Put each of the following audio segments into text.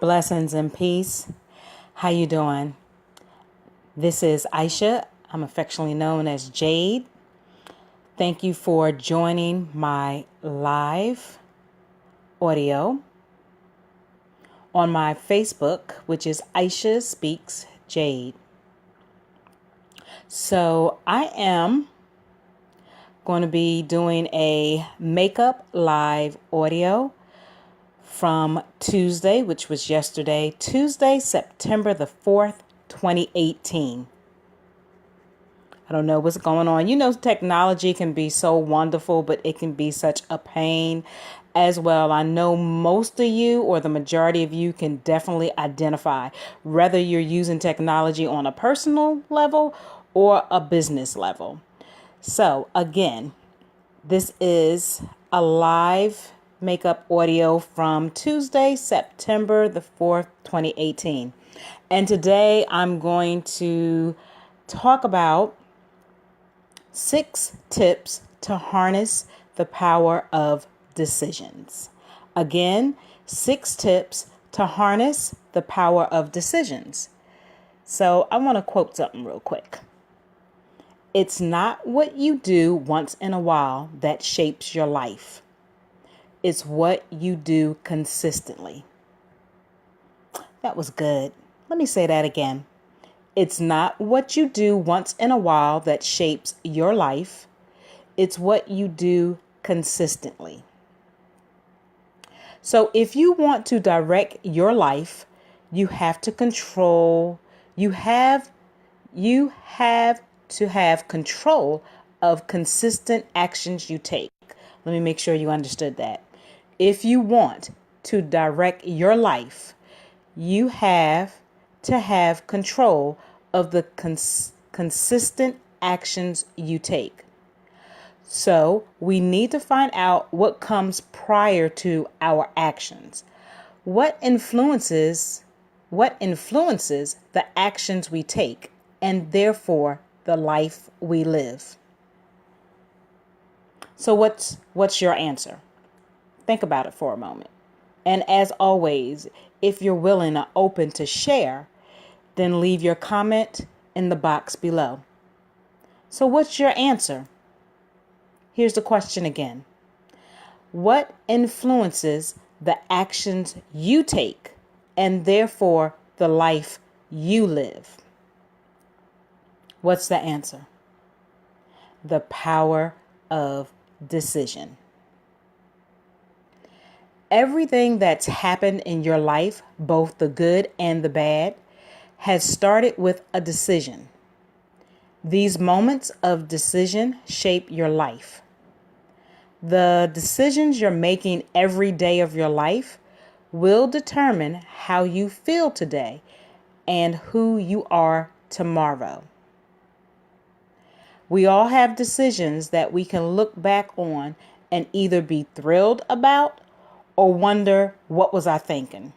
Blessings and peace. How you doing? This is Aisha. I'm affectionately known as Jade. Thank you for joining my live audio on my Facebook, which is Aisha Speaks Jade. So I am going to be doing a makeup live audio from Tuesday, which was yesterday, Tuesday, September the 4th, 2018. I don't know what's going on. You know, technology can be so wonderful, but it can be such a pain as well. I know most of you, or the majority of you, can definitely identify whether you're using technology on a personal level or a business level. So again, this is a live makeup audio from Tuesday, September the 4th, 2018. And today I'm going to talk about 6 tips to harness the power of decisions. Again, 6 tips to harness the power of decisions. So I want to quote something real quick. It's not what you do once in a while that shapes your life. It's what you do consistently. That was good. Let me say that again. It's not what you do once in a while that shapes your life. It's what you do consistently. So if you want to direct your life, you have to control, you have to have control of consistent actions you take. Let me make sure you understood that. If you want to direct your life, you have to have control of the consistent actions you take. So we need to find out what comes prior to our actions. What influences the actions we take, and therefore the life we live. So what's your answer? Think about it for a moment. And as always, if you're willing and open to share, then leave your comment in the box below. So what's your answer? Here's the question again. What influences the actions you take, and therefore the life you live? What's the answer? The power of decision. Everything that's happened in your life, both the good and the bad, has started with a decision. These moments of decision shape your life. The decisions you're making every day of your life will determine how you feel today and who you are tomorrow. We all have decisions that we can look back on and either be thrilled about or wonder, what was I thinking?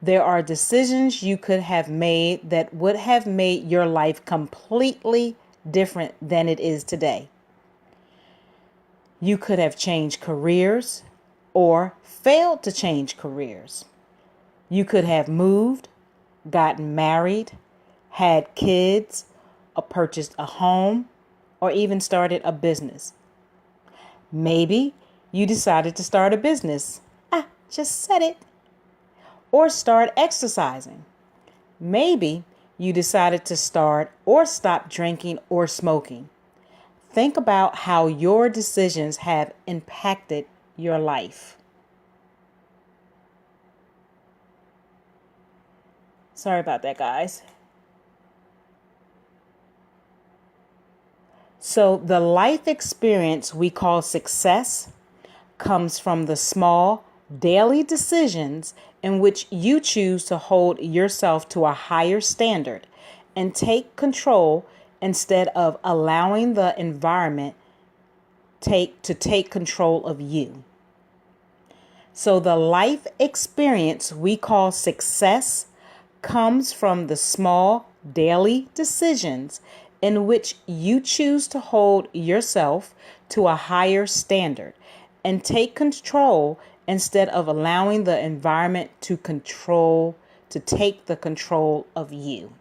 There are decisions you could have made that would have made your life completely different than it is today. You could have changed careers or failed to change careers. You could have moved, gotten married, had kids, or purchased a home, or even started a business. Maybe you decided to start a business. Just said it. Or start exercising. Maybe you decided to start or stop drinking or smoking. Think about how your decisions have impacted your life. Sorry about that, guys. So the life experience we call success comes from the small daily decisions in which you choose to hold yourself to a higher standard and take control instead of allowing the environment to take control of you. So the life experience we call success comes from the small daily decisions in which you choose to hold yourself to a higher standard and take control instead of allowing the environment to take the control of you.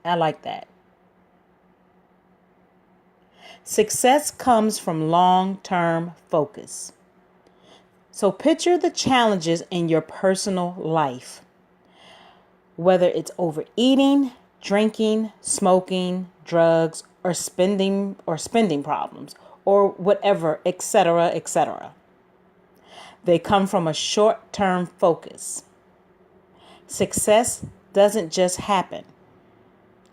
I like that. Success comes from long-term focus. So picture the challenges in your personal life, whether it's overeating, drinking, smoking, drugs, or spending problems, or whatever, etc., etc. They come from a short-term focus. Success doesn't just happen.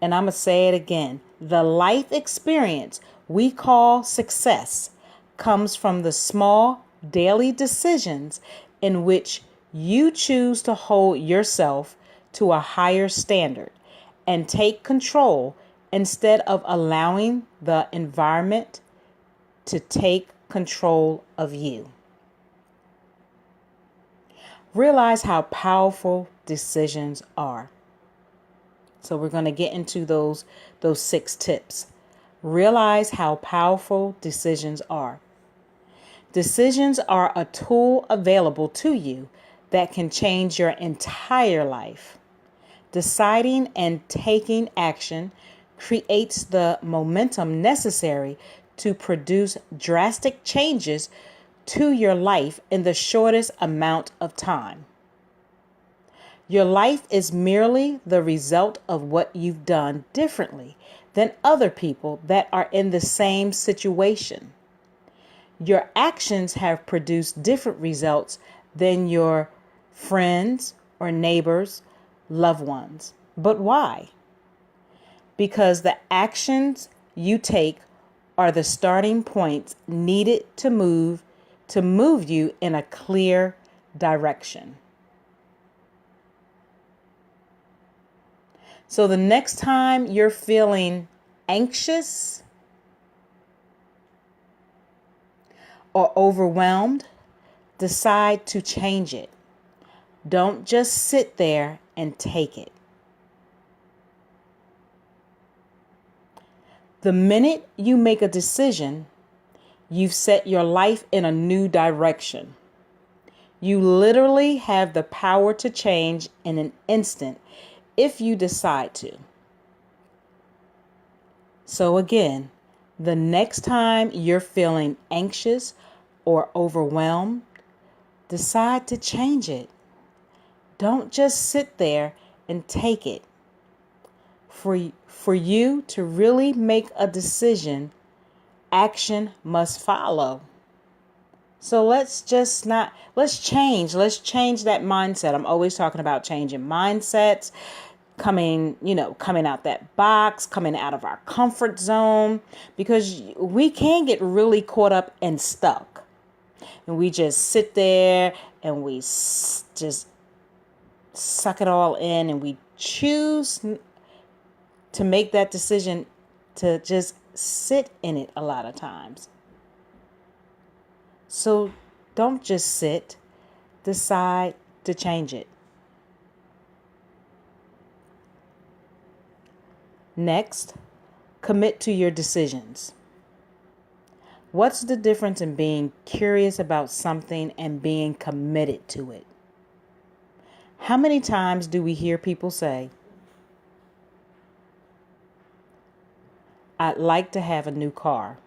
And I'm going to say it again. The life experience we call success comes from the small daily decisions in which you choose to hold yourself to a higher standard and take control instead of allowing the environment to take control of you. Realize how powerful decisions are. So we're going to get into those 6 tips. Realize how powerful decisions are. Decisions are a tool available to you that can change your entire life. Deciding and taking action creates the momentum necessary to produce drastic changes to your life in the shortest amount of time. Your life is merely the result of what you've done differently than other people that are in the same situation. Your actions have produced different results than your friends or neighbors, loved ones. But why? Because the actions you take are the starting points needed to move you in a clear direction. So the next time you're feeling anxious or overwhelmed, decide to change it. Don't just sit there and take it. The minute you make a decision, you've set your life in a new direction. You literally have the power to change in an instant if you decide to. So again, the next time you're feeling anxious or overwhelmed, decide to change it. Don't just sit there and take it. For you to really make a decision, action must follow. So let's change that mindset. I'm always talking about changing mindsets, coming out that box, coming out of our comfort zone, because we can get really caught up and stuck. And we just sit there and we just suck it all in, and we choose to make that decision to just sit in it a lot of times. So don't just sit, decide to change it. Next, commit to your decisions. What's the difference in being curious about something and being committed to it? How many times do we hear people say, I'd like to have a new car?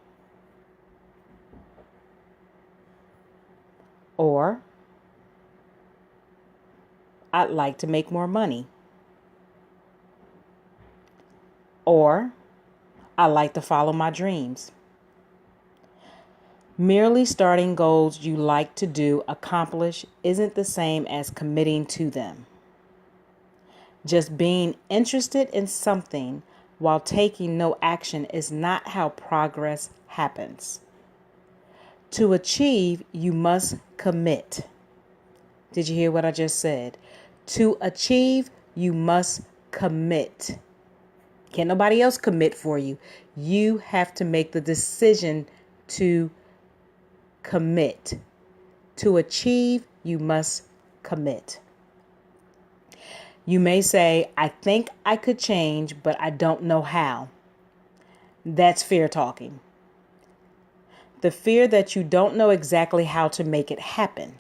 Or, I'd like to make more money. Or, I like to follow my dreams. Merely starting goals you like to accomplish isn't the same as committing to them. Just being interested in something while taking no action is not how progress happens. To achieve, you must commit. Did you hear what I just said? To achieve, you must commit. Can't nobody else commit for you. You have to make the decision to commit. To achieve, you must commit. You may say, I think I could change, but I don't know how. That's fear talking. The fear that you don't know exactly how to make it happen.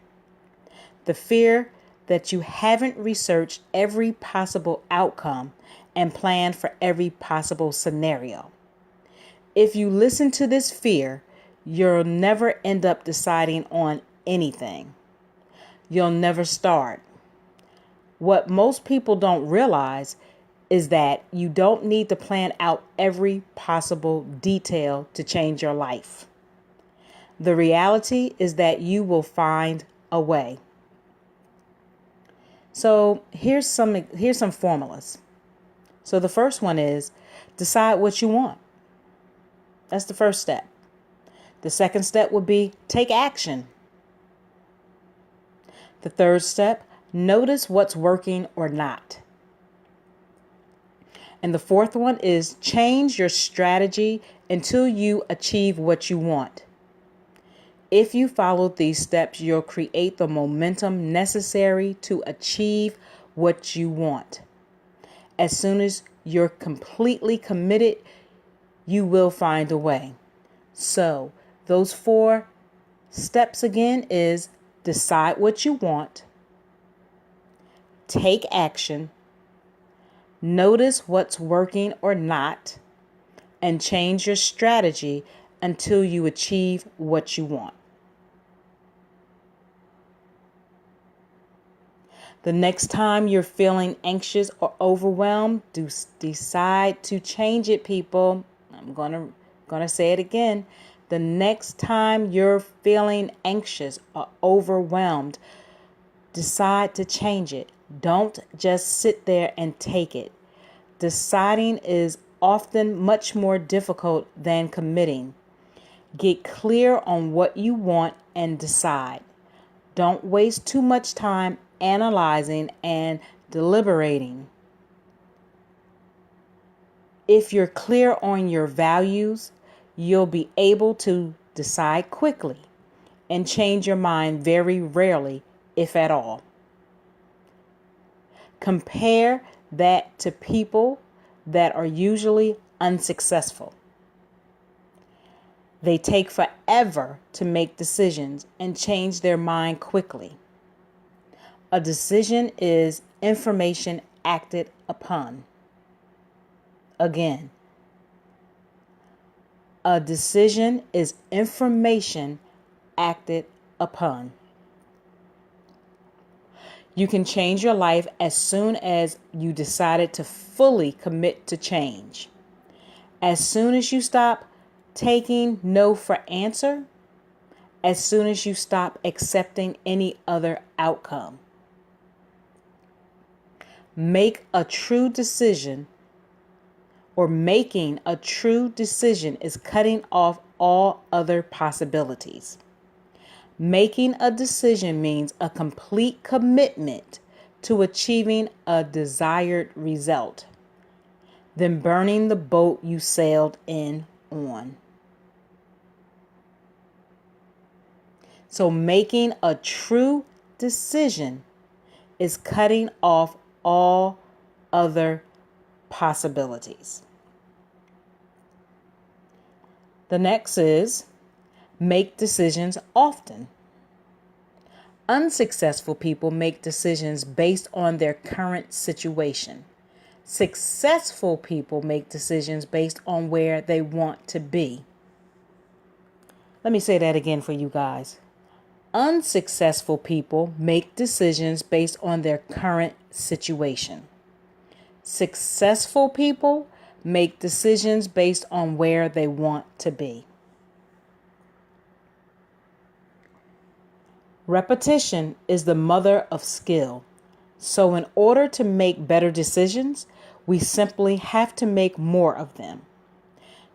The fear that you haven't researched every possible outcome and planned for every possible scenario. If you listen to this fear, you'll never end up deciding on anything. You'll never start. What most people don't realize is that you don't need to plan out every possible detail to change your life. The reality is that you will find a way. So here's some formulas. So the first one is decide what you want. That's the first step. The second step would be take action. The third step, notice what's working or not. And the fourth one is change your strategy until you achieve what you want. If you follow these steps, you'll create the momentum necessary to achieve what you want. As soon as you're completely committed, you will find a way. So those 4 steps again is decide what you want, take action, notice what's working or not, and change your strategy until you achieve what you want. The next time you're feeling anxious or overwhelmed, decide to change it, people. I'm gonna say it again. The next time you're feeling anxious or overwhelmed, decide to change it. Don't just sit there and take it. Deciding is often much more difficult than committing. Get clear on what you want and decide. Don't waste too much time analyzing and deliberating. If you're clear on your values, you'll be able to decide quickly and change your mind very rarely, if at all. Compare that to people that are usually unsuccessful. They take forever to make decisions and change their mind quickly. A decision is information acted upon. Again, a decision is information acted upon. You can change your life as soon as you decided to fully commit to change. As soon as you stop taking no for answer, as soon as you stop accepting any other outcome. Make a true decision, or making a true decision is cutting off all other possibilities. Making a decision means a complete commitment to achieving a desired result, then burning the boat you sailed in on. So making a true decision is cutting off all other possibilities. The next is make decisions often. Unsuccessful people make decisions based on their current situation. Successful people make decisions based on where they want to be. Let me say that again for you guys. Unsuccessful people make decisions based on their current situation. Successful people make decisions based on where they want to be. Repetition is the mother of skill. So in order to make better decisions, we simply have to make more of them.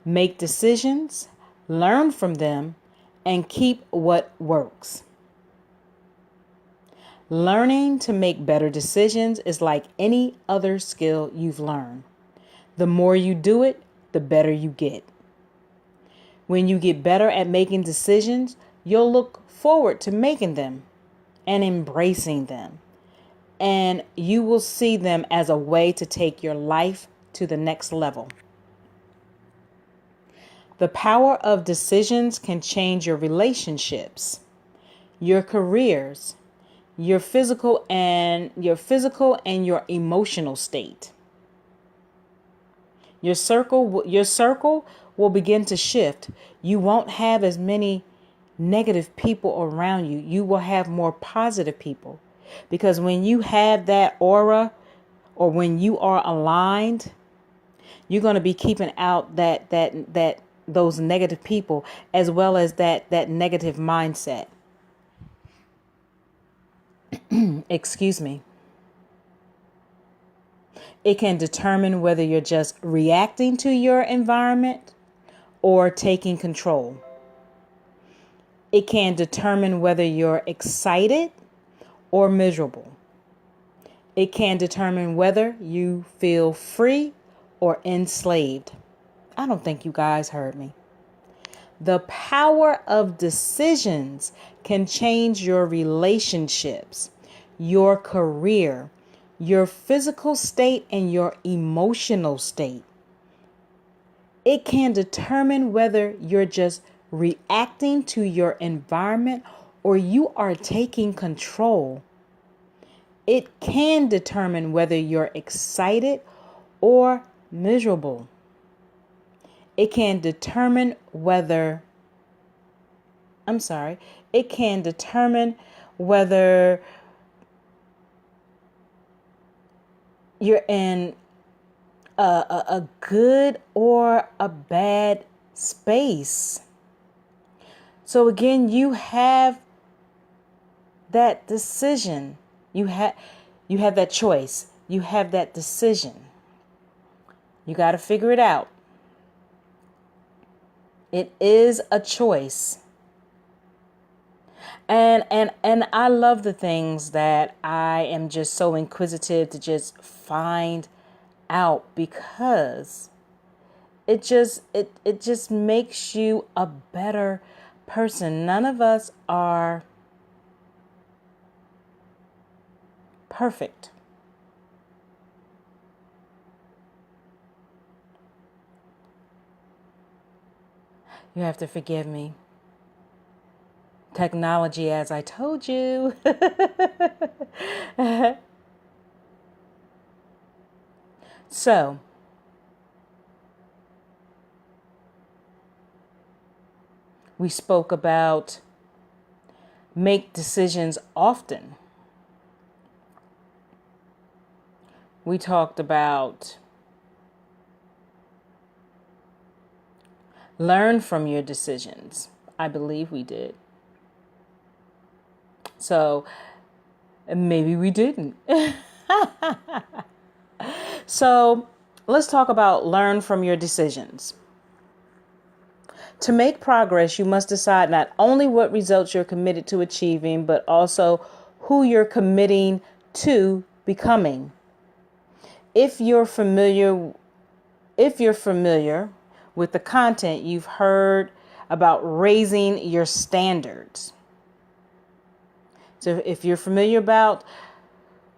Make decisions, learn from them, and keep what works. Learning to make better decisions is like any other skill you've learned. The more you do it, the better you get. When you get better at making decisions, you'll look forward to making them and embracing them. And you will see them as a way to take your life to the next level. The power of decisions can change your relationships, your careers, your physical and your emotional state. Your circle will begin to shift. You won't have as many negative people around you. You will have more positive people. Because when you have that aura, or when you are aligned, you're going to be keeping out that those negative people, as well as that negative mindset. Excuse me. It can determine whether you're just reacting to your environment or taking control. It can determine whether you're excited or miserable. It can determine whether you feel free or enslaved. I don't think you guys heard me. The power of decisions can change your relationships, your career, your physical state, and your emotional state. It can determine whether you're just reacting to your environment or you are taking control. It can determine whether you're excited or miserable. It can determine whether you're in a good or a bad space. So again, you have that decision. You have that choice. You have that decision. You got to figure it out. It is a choice. And I love the things that I am just so inquisitive to just find out, because it just makes you a better person. None of us are perfect. You have to forgive me. Technology, as I told you. So, we spoke about make decisions often. We talked about learn from your decisions. I believe we did. So maybe we didn't. So let's talk about learn from your decisions. To make progress, you must decide not only what results you're committed to achieving, but also who you're committing to becoming. If you're familiar with the content, you've heard about raising your standards. So if you're familiar about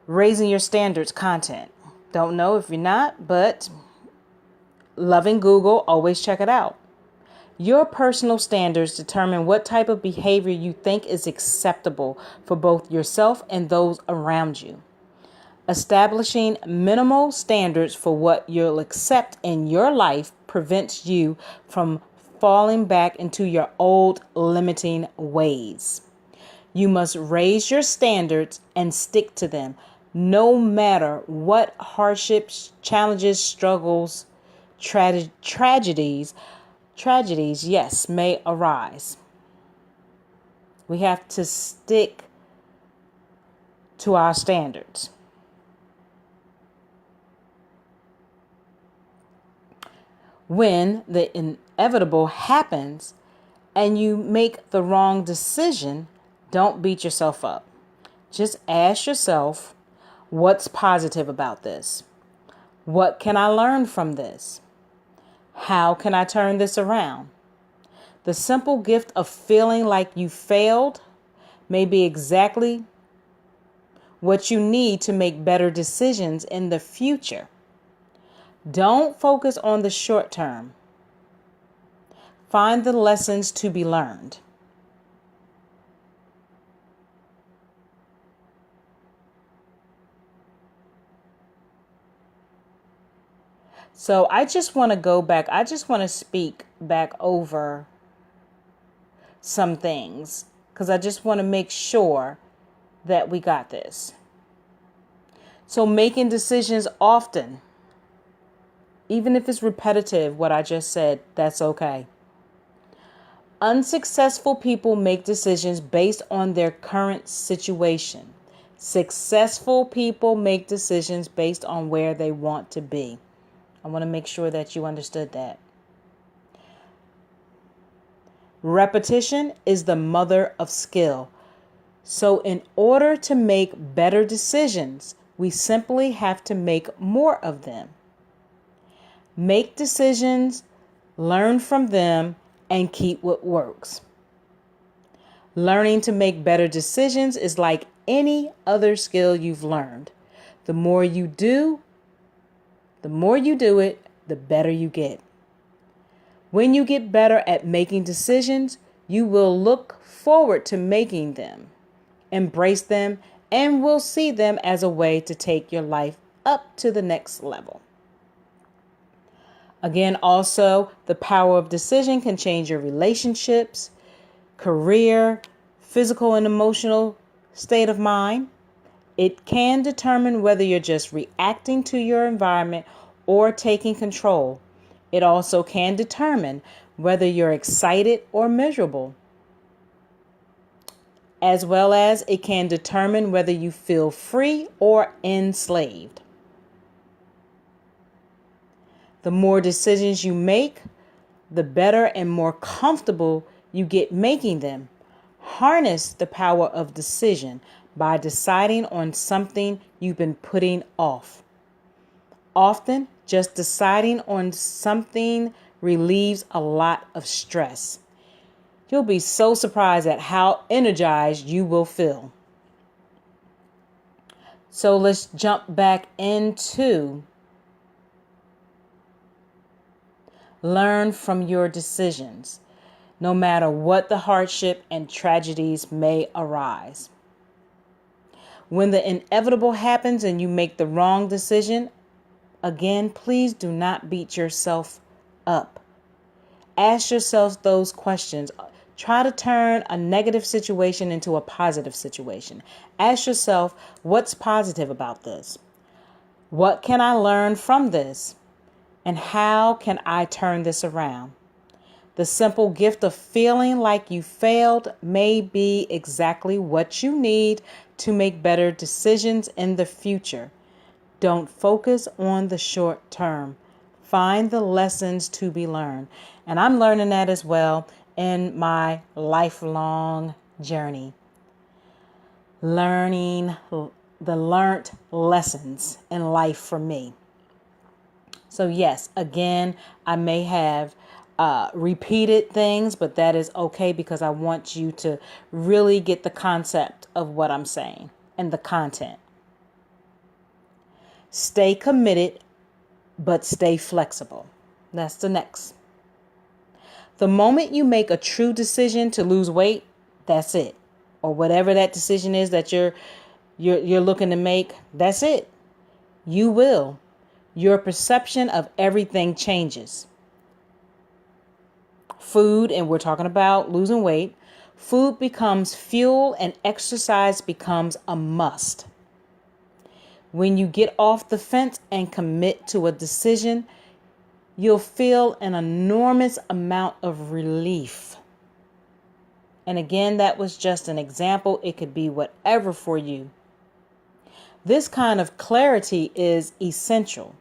raising your standards content, don't know if you're not, but loving Google, always check it out. Your personal standards determine what type of behavior you think is acceptable for both yourself and those around you. Establishing minimal standards for what you'll accept in your life prevents you from falling back into your old limiting ways. You must raise your standards and stick to them, no matter what hardships, challenges, struggles, tragedies, yes, may arise. We have to stick to our standards. When the inevitable happens and you make the wrong decision, don't beat yourself up. Just ask yourself, what's positive about this? What can I learn from this? How can I turn this around? The simple gift of feeling like you failed may be exactly what you need to make better decisions in the future. Don't focus on the short term. Find the lessons to be learned. So I just want to go back. I just want to speak back over some things because I just want to make sure that we got this. So making decisions often, even if it's repetitive, what I just said, that's okay. Unsuccessful people make decisions based on their current situation. Successful people make decisions based on where they want to be. I want to make sure that you understood that. Repetition is the mother of skill. So in order to make better decisions, we simply have to make more of them. Make decisions, learn from them, and keep what works. Learning to make better decisions is like any other skill you've learned. The more you do it, the better you get. When you get better at making decisions, you will look forward to making them, embrace them, and will see them as a way to take your life up to the next level. Again, also, the power of decision can change your relationships, career, physical and emotional state of mind. It can determine whether you're just reacting to your environment or taking control. It also can determine whether you're excited or miserable, as well as it can determine whether you feel free or enslaved. The more decisions you make, the better and more comfortable you get making them. Harness the power of decision by deciding on something you've been putting off. Often, just deciding on something relieves a lot of stress. You'll be so surprised at how energized you will feel. So let's jump back into learn from your decisions, no matter what the hardship and tragedies may arise. When the inevitable happens and you make the wrong decision, again, please do not beat yourself up. Ask yourself those questions. Try to turn a negative situation into a positive situation. Ask yourself, what's positive about this? What can I learn from this? And how can I turn this around? The simple gift of feeling like you failed may be exactly what you need to make better decisions in the future. Don't focus on the short term. Find the lessons to be learned. And I'm learning that as well in my lifelong journey. Learning the learned lessons in life for me. So yes, again, I may have repeated things, but that is okay because I want you to really get the concept of what I'm saying and the content. Stay committed, but stay flexible. That's the next. The moment you make a true decision to lose weight, that's it. Or whatever that decision is that you're looking to make, that's it. You will. Your perception of everything changes. Food, and we're talking about losing weight, food becomes fuel and exercise becomes a must. When you get off the fence and commit to a decision, you'll feel an enormous amount of relief. And again, that was just an example. It could be whatever for you. This kind of clarity is essential.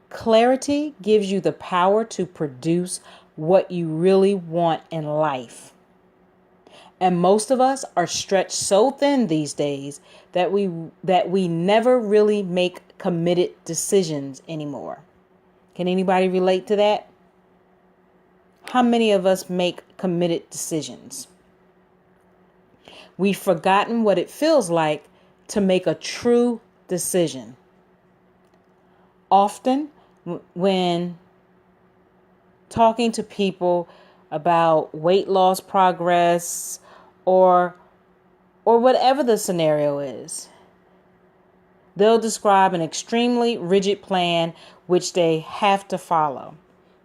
Clarity gives you the power to produce what you really want in life. And most of us are stretched so thin these days that we never really make committed decisions anymore. Can anybody relate to that? How many of us make committed decisions? We've forgotten what it feels like to make a true decision. Often when talking to people about weight loss progress or whatever the scenario is. They'll describe an extremely rigid plan which they have to follow.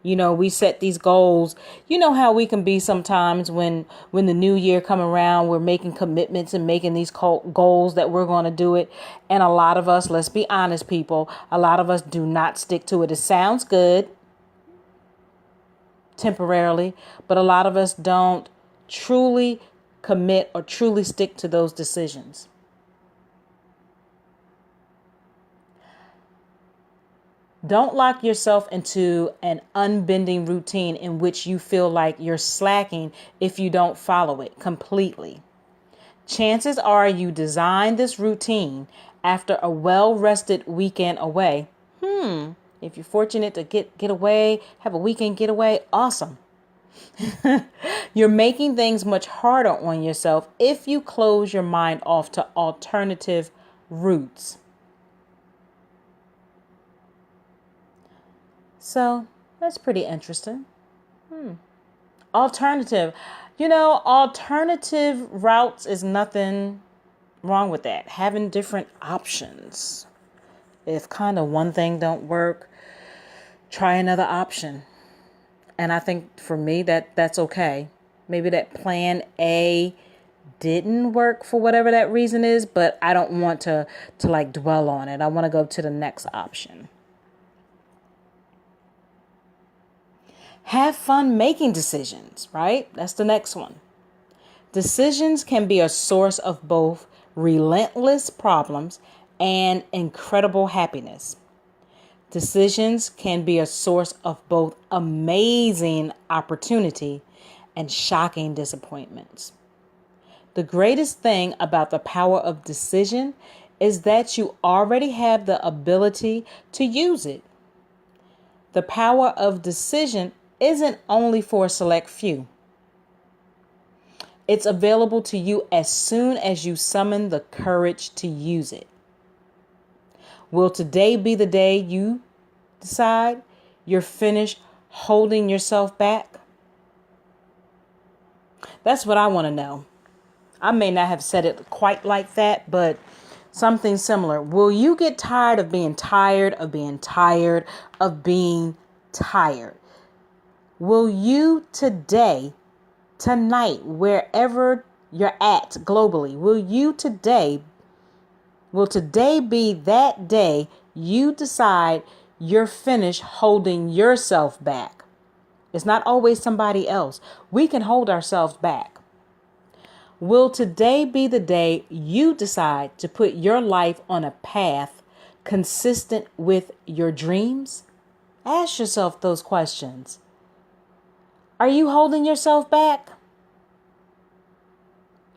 We set these goals. You know how we can be sometimes when the new year come around, we're making commitments and making these goals that we're going to do it. And a lot of us, let's be honest, people, a lot of us do not stick to it. It sounds good temporarily, but a lot of us don't truly commit or truly stick to those decisions. Don't lock yourself into an unbending routine in which you feel like you're slacking if you don't follow it completely. Chances are you designed this routine after a well-rested weekend away. If you're fortunate to get away, have a weekend getaway, awesome. You're making things much harder on yourself if you close your mind off to alternative routes. So that's pretty interesting. Alternative. Alternative routes is nothing wrong with that. Having different options. If kind of one thing don't work, try another option. And I think for me that's okay. Maybe that plan A didn't work for whatever that reason is, but I don't want to like dwell on it. I want to go to the next option. Have fun making decisions, right? That's the next one. Decisions can be a source of both relentless problems and incredible happiness. Decisions can be a source of both amazing opportunity and shocking disappointments. The greatest thing about the power of decision is that you already have the ability to use it. The power of decision isn't only for a select few. It's available to you as soon as you summon the courage to use it. Will today be the day you decide you're finished holding yourself back? That's what I want to know. I may not have said it quite like that, but something similar. Will you get tired of being tired of being tired of being tired? Will you today, tonight, wherever you're at globally, will today be that day you decide you're finished holding yourself back? It's not always somebody else. We can hold ourselves back. Will today be the day you decide to put your life on a path consistent with your dreams? Ask yourself those questions. Are you holding yourself back?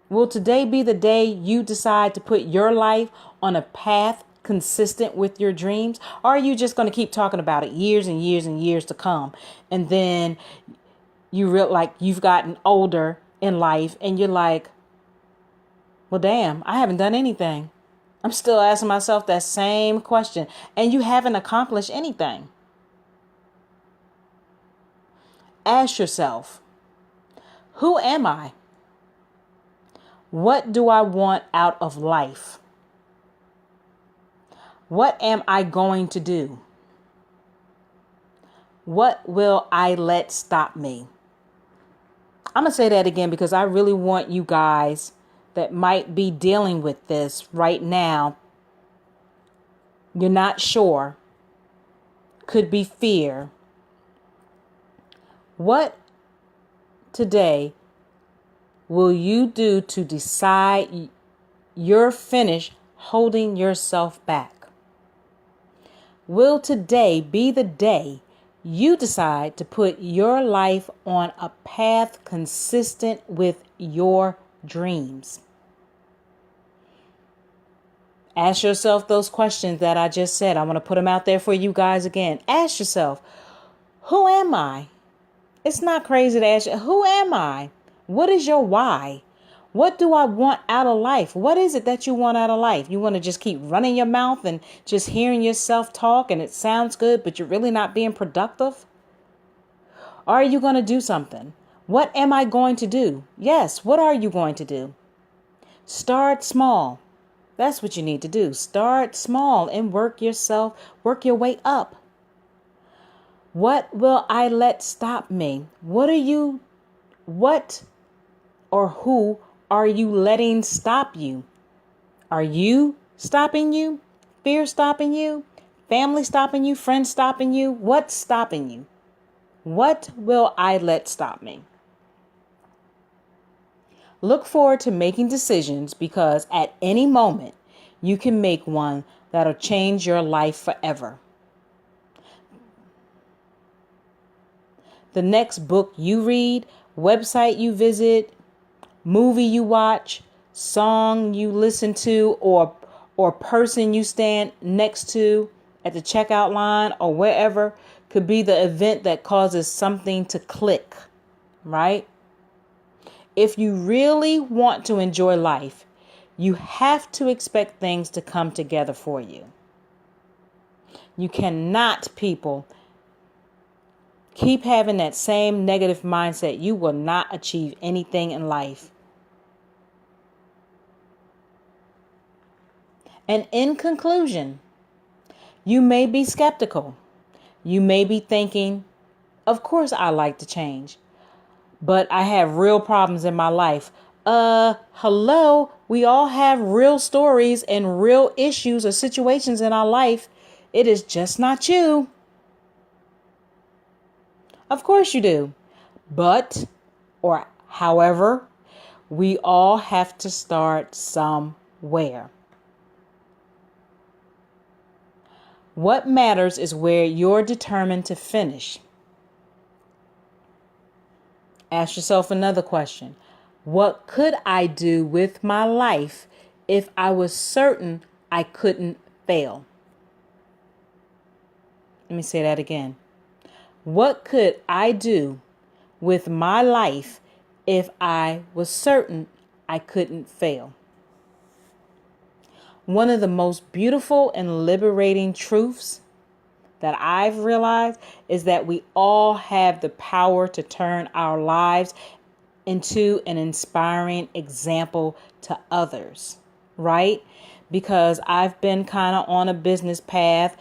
Will today be the day you decide to put your life on a path consistent with your dreams? Or are you just going to keep talking about it years and years and years to come? And then you realize like you've gotten older in life and you're like, well, damn, I haven't done anything. I'm still asking myself that same question and you haven't accomplished anything. Ask yourself, who am I? What do I want out of life? What am I going to do? What will I let stop me? I'm going to say that again because I really want you guys that might be dealing with this right now. You're not sure. Could be fear. What today will you do to decide you're finished holding yourself back? Will today be the day you decide to put your life on a path consistent with your dreams? Ask yourself those questions that I just said. I want to put them out there for you guys again. Ask yourself, who am I? It's not crazy to ask you, who am I? What is your why? What do I want out of life? What is it that you want out of life? You want to just keep running your mouth and just hearing yourself talk and it sounds good, but you're really not being productive? Are you going to do something? What am I going to do? Yes, what are you going to do? Start small. That's what you need to do. Start small and work your way up. What will I let stop me? What or who are you letting stop you? Are you stopping you? Fear stopping you? Family stopping you? Friends stopping you? What's stopping you? What will I let stop me? Look forward to making decisions because at any moment you can make one that'll change your life forever. The next book you read, website you visit, movie you watch, song you listen to, or person you stand next to at the checkout line or wherever could be the event that causes something to click, right? If you really want to enjoy life, you have to expect things to come together for you. You cannot, people, keep having that same negative mindset. You will not achieve anything in life. And in conclusion, you may be skeptical. You may be thinking, of course I like to change, but I have real problems in my life. Hello, we all have real stories and real issues or situations in our life. It is just not you. Of course you do. But, or however, we all have to start somewhere. What matters is where you're determined to finish. Ask yourself another question. What could I do with my life if I was certain I couldn't fail? Let me say that again. What could I do with my life if I was certain I couldn't fail? One of the most beautiful and liberating truths that I've realized is that we all have the power to turn our lives into an inspiring example to others, right? Because I've been kind of on a business path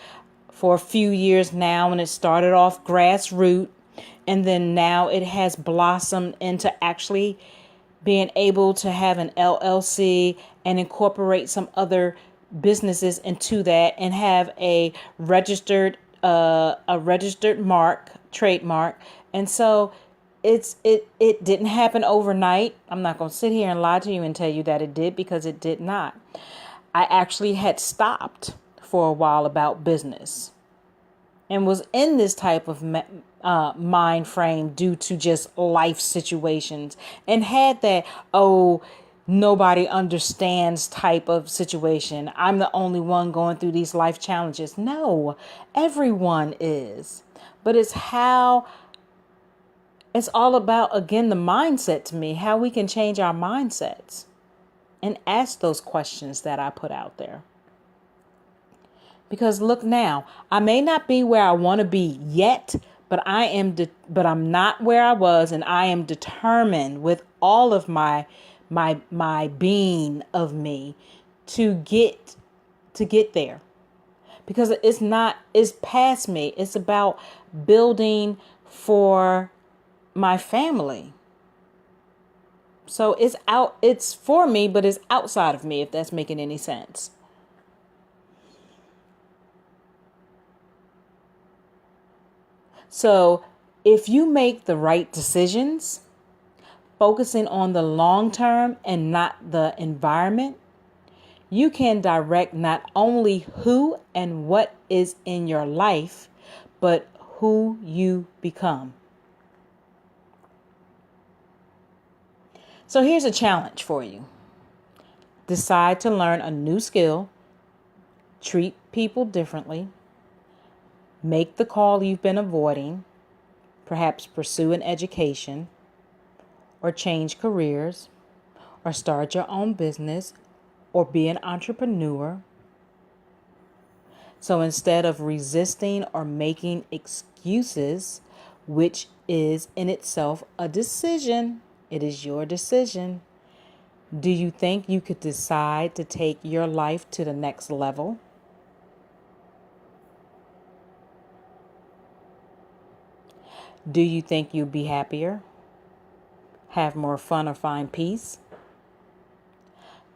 for a few years now, and it started off grassroots, and then now it has blossomed into actually being able to have an LLC and incorporate some other businesses into that and have a registered trademark. And so it didn't happen overnight. I'm not going to sit here and lie to you and tell you that it did, because it did not. I actually had stopped for a while about business and was in this type of mind frame due to just life situations, and had that, nobody understands type of situation. I'm the only one going through these life challenges. No, everyone is. But it's all about, again, the mindset to me, how we can change our mindsets and ask those questions that I put out there. Because look now, I may not be where I want to be yet, but I'm not where I was, and I am determined with all of my being of me to get there. Because it's past me. It's about building for my family. So it's for me, but it's outside of me, if that's making any sense. So if you make the right decisions, focusing on the long term and not the environment, you can direct not only who and what is in your life, but who you become. So here's a challenge for you. Decide to learn a new skill, treat people differently, make the call you've been avoiding, perhaps pursue an education, or change careers, or start your own business, or be an entrepreneur. So instead of resisting or making excuses, which is in itself a decision. It is your decision. Do you think you could decide to take your life to the next level? Do you think you'd be happier, have more fun, or find peace?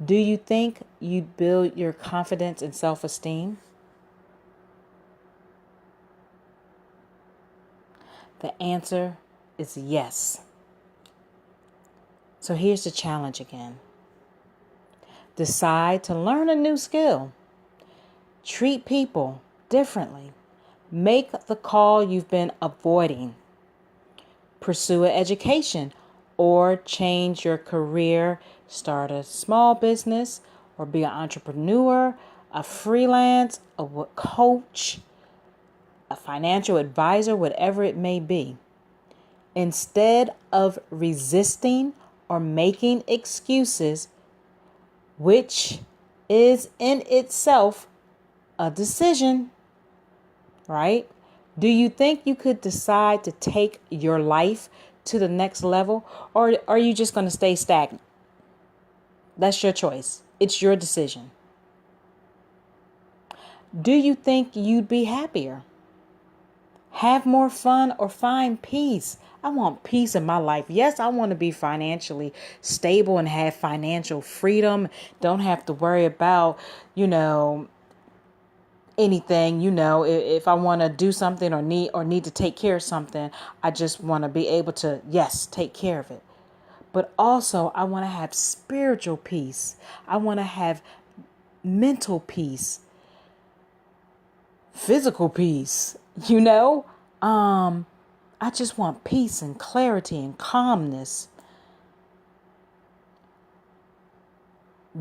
Do you think you'd build your confidence and self-esteem? The answer is yes. So here's the challenge again. Decide to learn a new skill. Treat people differently. Make the call you've been avoiding. Pursue an education or change your career. Start a small business or be an entrepreneur, a freelance, a coach, a financial advisor, whatever it may be. Instead of resisting or making excuses, which is in itself a decision, right? Do you think you could decide to take your life to the next level, or are you just going to stay stagnant? That's your choice. It's your decision. Do you think you'd be happier, have more fun, or find peace? I want peace in my life. Yes, I want to be financially stable and have financial freedom. Don't have to worry about, anything. If I want to do something or need to take care of something, I just want to be able to, yes, take care of it. But also I want to have spiritual peace. I want to have mental peace, physical peace, I just want peace and clarity and calmness.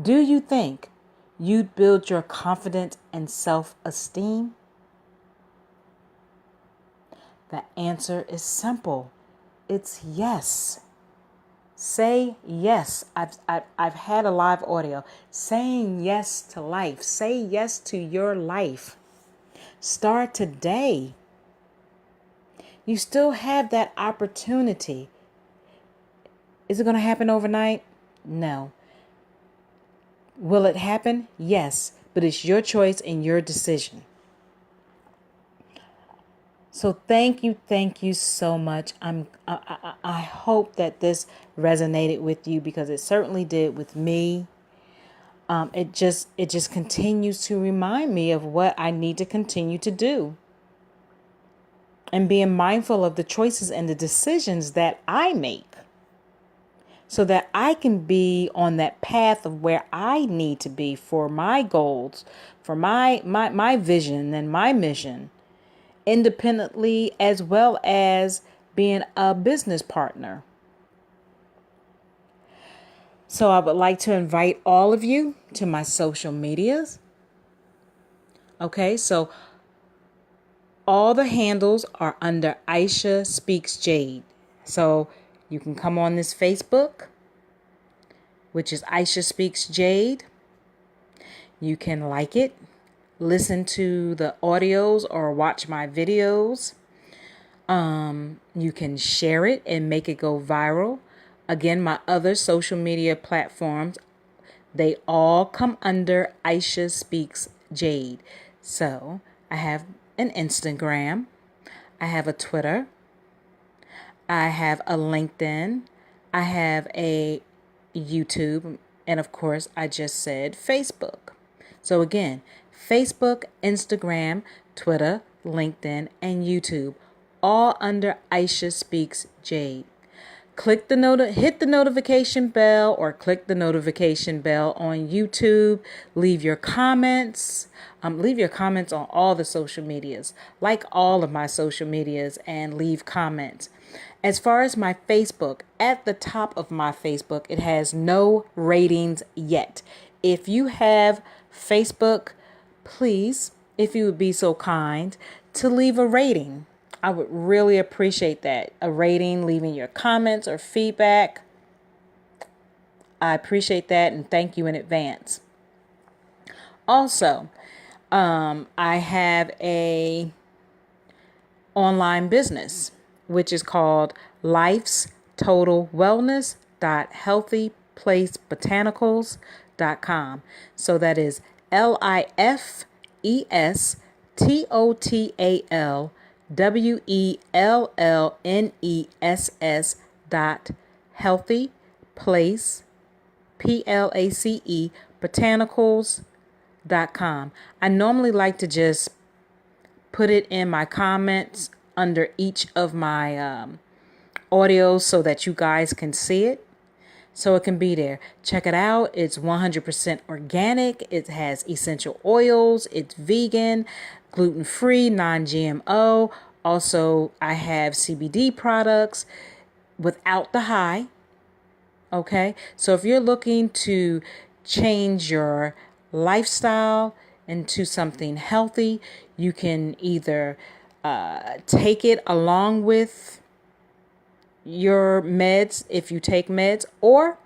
Do you think you'd build your confidence and self-esteem? The answer is simple. It's yes. Say yes. I've had a live audio saying yes to life. Say yes to your life. Start today. You still have that opportunity. Is it going to happen overnight? No. Will it happen? Yes, but it's your choice and your decision. So thank you so much. I hope that this resonated with you, because it certainly did with me. It just continues to remind me of what I need to continue to do, and being mindful of the choices and the decisions that I make, so that I can be on that path of where I need to be for my goals, for my vision and my mission, independently, as well as being a business partner. So I would like to invite all of you to my social medias. Okay, so all the handles are under Aisha Speaks Jade. So you can come on this Facebook, which is Aisha Speaks Jade. You can like it, listen to the audios, or watch my videos. You can share it and make it go viral. Again, my other social media platforms, they all come under Aisha Speaks Jade. So I have an Instagram, I have a Twitter, I have a LinkedIn, I have a YouTube, and of course, I just said Facebook. So again, Facebook, Instagram, Twitter, LinkedIn, and YouTube, all under Aisha Speaks Jade. Hit the notification bell, or click the notification bell on YouTube. Leave your comments. Leave your comments on all the social medias. Like all of my social medias and leave comments. As far as my Facebook, at the top of my Facebook, it has no ratings yet. If you have Facebook, please, if you would be so kind, to leave a rating. I would really appreciate that. A rating, leaving your comments or feedback. I appreciate that, and thank you in advance. Also, I have a online business, which is called Life's Total Wellness healthyplacebotanicals.com. So that is LIFESTOTALWELLNESS healthy place PLACE botanicals.com. I normally like to just put it in my comments under each of my audios so that you guys can see it. So it can be there. Check it out. It's 100% organic. It has essential oils. It's vegan, gluten-free, non-GMO. Also, I have CBD products without the high. Okay, so if you're looking to change your lifestyle into something healthy, you can either take it along with your meds if you take meds, or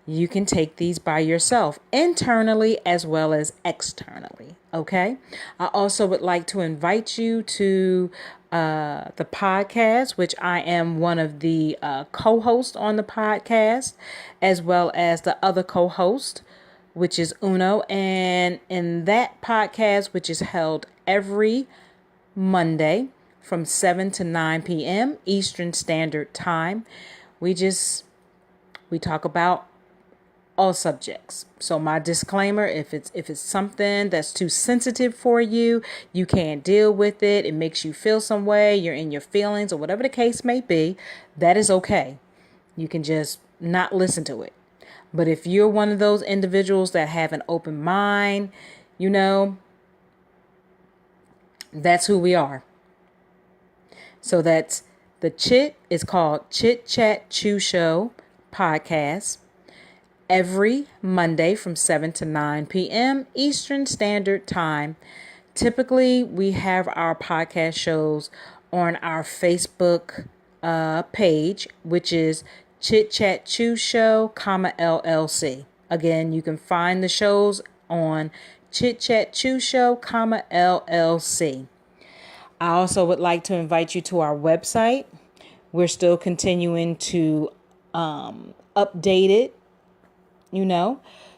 you can take these by yourself internally as well as externally. Okay. I also would like to invite you to the podcast, which I am one of the co-hosts on the podcast, as well as the other co-host, which is Uno. And in that podcast, which is held every Monday from 7 to 9 p.m. Eastern Standard Time, we talk about all subjects. So my disclaimer, if it's something that's too sensitive for you, you can't deal with it, it makes you feel some way, you're in your feelings or whatever the case may be, that is okay. You can just not listen to it. But if you're one of those individuals that have an open mind, that's who we are. So that's the Chit is called Chit Chat Chew Show podcast. Every Monday from 7 to 9 p.m. Eastern Standard Time. Typically, we have our podcast shows on our Facebook page, which is Chit Chat Chew Show, LLC. Again, you can find the shows on Chit Chat Chew Show, LLC. I also would like to invite you to our website. We're still continuing to update it.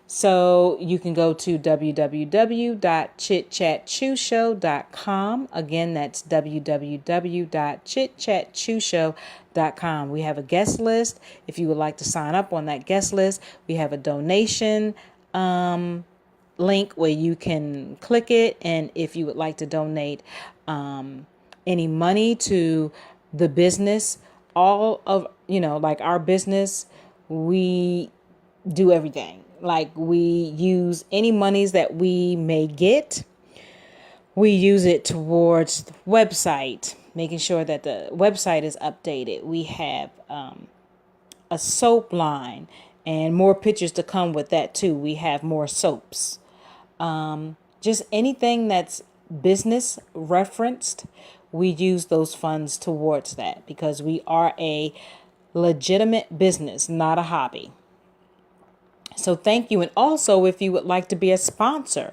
So you can go to www.chitchatchewshow.com. Again, that's www.chitchatchewshow.com. We have a guest list. If you would like to sign up on that guest list, we have a donation link where you can click it. And if you would like to donate any money to the business, all of, like our business, we do everything. Like we use any monies that we may get, we use it towards the website, making sure that the website is updated. We have a soap line and more pictures to come with that too. We have more soaps. Just anything that's business referenced, we use those funds towards that because we are a legitimate business, not a hobby. So thank you. And also, if you would like to be a sponsor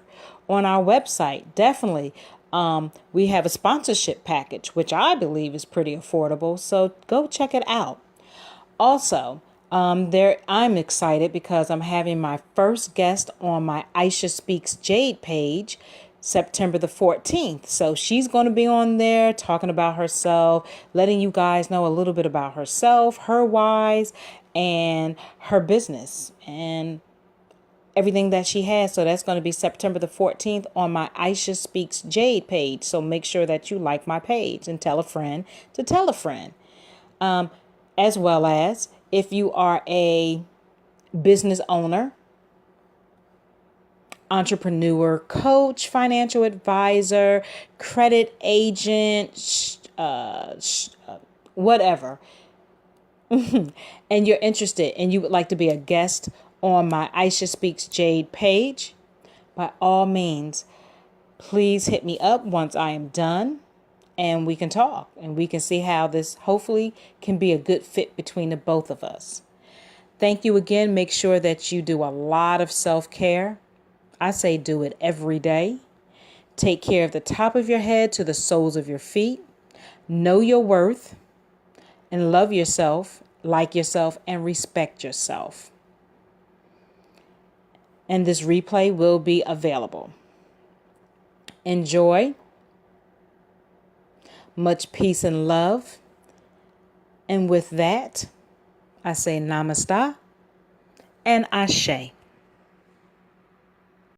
on our website, definitely. We have a sponsorship package, which I believe is pretty affordable. So go check it out. Also, I'm excited because I'm having my first guest on my Aisha Speaks Jade page, September the 14th. So she's going to be on there talking about herself, letting you guys know a little bit about herself, her whys, and her business and everything that she has. So that's going to be September the 14th on my Aisha Speaks Jade page. So make sure that you like my page and tell a friend to tell a friend. As well as if you are a business owner, entrepreneur, coach, financial advisor, credit agent, whatever, and you're interested and you would like to be a guest on my Aisha Speaks Jade page, by all means, please hit me up once I am done and we can talk and we can see how this hopefully can be a good fit between the both of us. Thank you again. Make sure that you do a lot of self-care. I say do it every day. Take care of the top of your head to the soles of your feet. Know your worth. and love yourself, like yourself, and respect yourself. And this replay will be available. Enjoy. Much peace and love. And with that, I say namaste and ashe.